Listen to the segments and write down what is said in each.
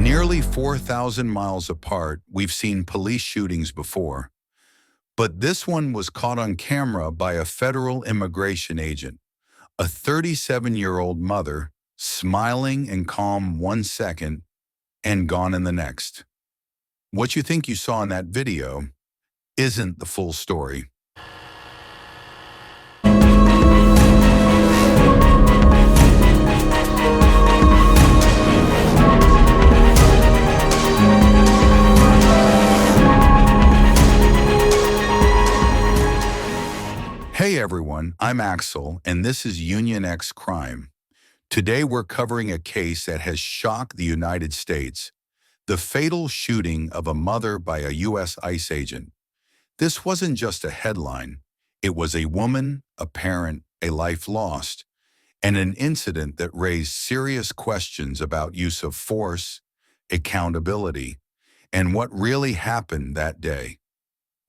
Nearly 4,000 miles apart, we've seen police shootings before, but this one was caught on camera by a federal immigration agent, a 37-year-old mother, smiling and calm 1 second and gone in the next. What you think you saw in that video isn't the full story. Hey everyone, I'm Axel, and this is UnionX Crime. Today we're covering a case that has shocked the United States, the fatal shooting of a mother by a U.S. ICE agent. This wasn't just a headline. It was a woman, a parent, a life lost, and an incident that raised serious questions about use of force, accountability, and what really happened that day.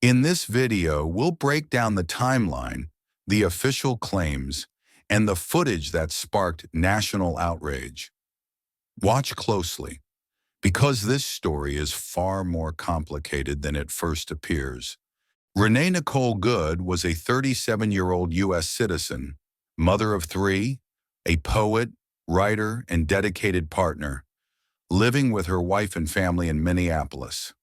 In this video, we'll break down the timeline, the official claims, and the footage that sparked national outrage. Watch closely, because this story is far more complicated than it first appears. Renee Necole Good was a 37-year-old U.S. citizen, mother of three, a poet, writer, and dedicated partner, living with her wife and family in Minneapolis.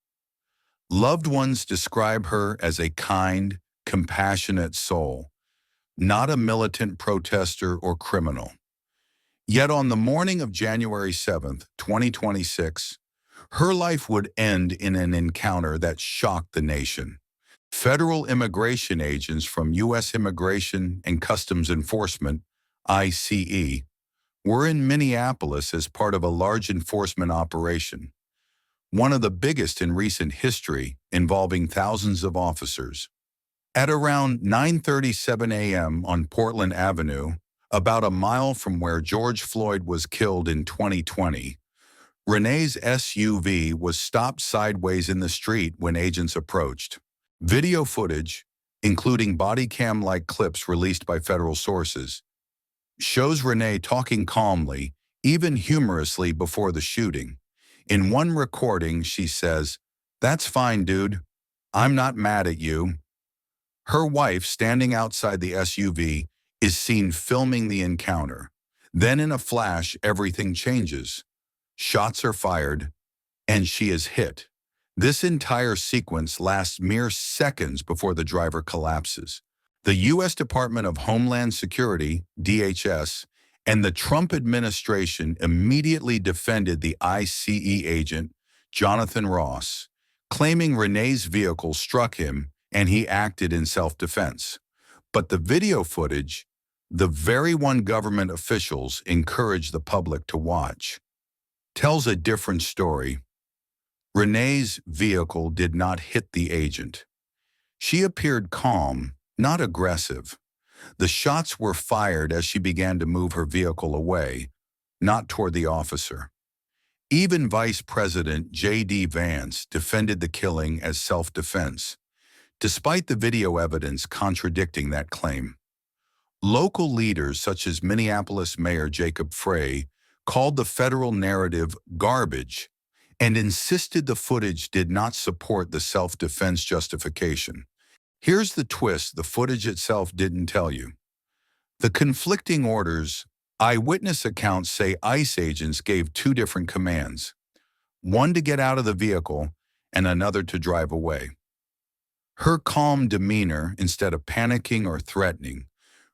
Loved ones describe her as a kind, compassionate soul, not a militant protester or criminal. Yet on the morning of January 7th, 2026, her life would end in an encounter that shocked the nation. Federal immigration agents from U.S. Immigration and Customs Enforcement, ICE, were in Minneapolis as part of a large enforcement operation, one of the biggest in recent history, involving thousands of officers. At around 9:37 a.m. on Portland Avenue, about a mile from where George Floyd was killed in 2020, Renee's SUV was stopped sideways in the street when agents approached. Video footage, including body cam-like clips released by federal sources, shows Renee talking calmly, even humorously, before the shooting. In one recording, she says, "That's fine, dude. I'm not mad at you." Her wife, standing outside the SUV, is seen filming the encounter. Then in a flash, everything changes. Shots are fired, and she is hit. This entire sequence lasts mere seconds before the driver collapses. The U.S. Department of Homeland Security, DHS, and the Trump administration immediately defended the ICE agent, Jonathan Ross, claiming Renee's vehicle struck him and he acted in self-defense. But the video footage, the very one government officials encouraged the public to watch, tells a different story. Renee's vehicle did not hit the agent. She appeared calm, not aggressive. The shots were fired as she began to move her vehicle away, not toward the officer. Even Vice President J.D. Vance defended the killing as self-defense, despite the video evidence contradicting that claim. Local leaders such as Minneapolis Mayor Jacob Frey called the federal narrative garbage and insisted the footage did not support the self-defense justification. Here's the twist the footage itself didn't tell you. The conflicting orders, eyewitness accounts say ICE agents gave two different commands, one to get out of the vehicle and another to drive away. Her calm demeanor, instead of panicking or threatening,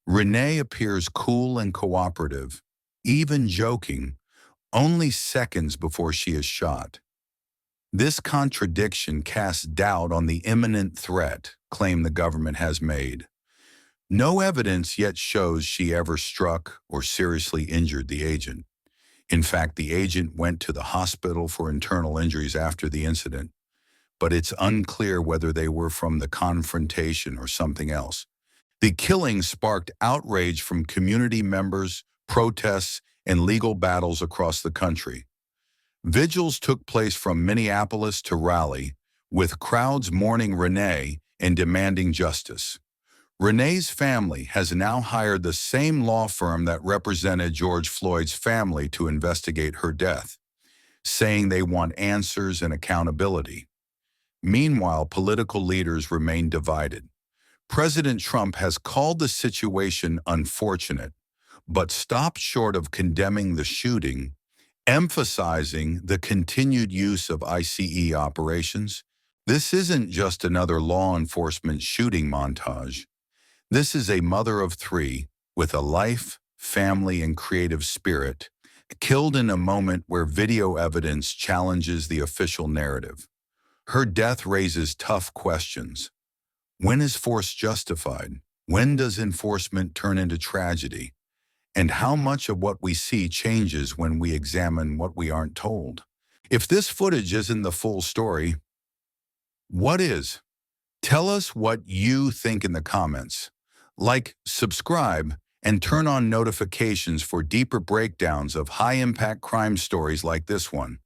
Renee appears cool and cooperative, even joking, only seconds before she is shot. This contradiction casts doubt on the imminent threat claim the government has made. No evidence yet shows she ever struck or seriously injured the agent. In fact, the agent went to the hospital for internal injuries after the incident, but it's unclear whether they were from the confrontation or something else. The killing sparked outrage from community members, protests, and legal battles across the country. Vigils took place from Minneapolis to Raleigh, with crowds mourning Renee and demanding justice. Renee's family has now hired the same law firm that represented George Floyd's family to investigate her death. saying they want answers and accountability. Meanwhile, political leaders remain divided. President Trump has called the situation unfortunate, but stopped short of condemning the shooting, emphasizing the continued use of ICE operations. This isn't just another law enforcement shooting montage. This is a mother of three with a life, family, and creative spirit, killed in a moment where video evidence challenges the official narrative. Her death raises tough questions. When is force justified? When does enforcement turn into tragedy? And how much of what we see changes when we examine what we aren't told? If this footage isn't the full story, what is? Tell us what you think in the comments. Like, subscribe, and turn on notifications for deeper breakdowns of high-impact crime stories like this one.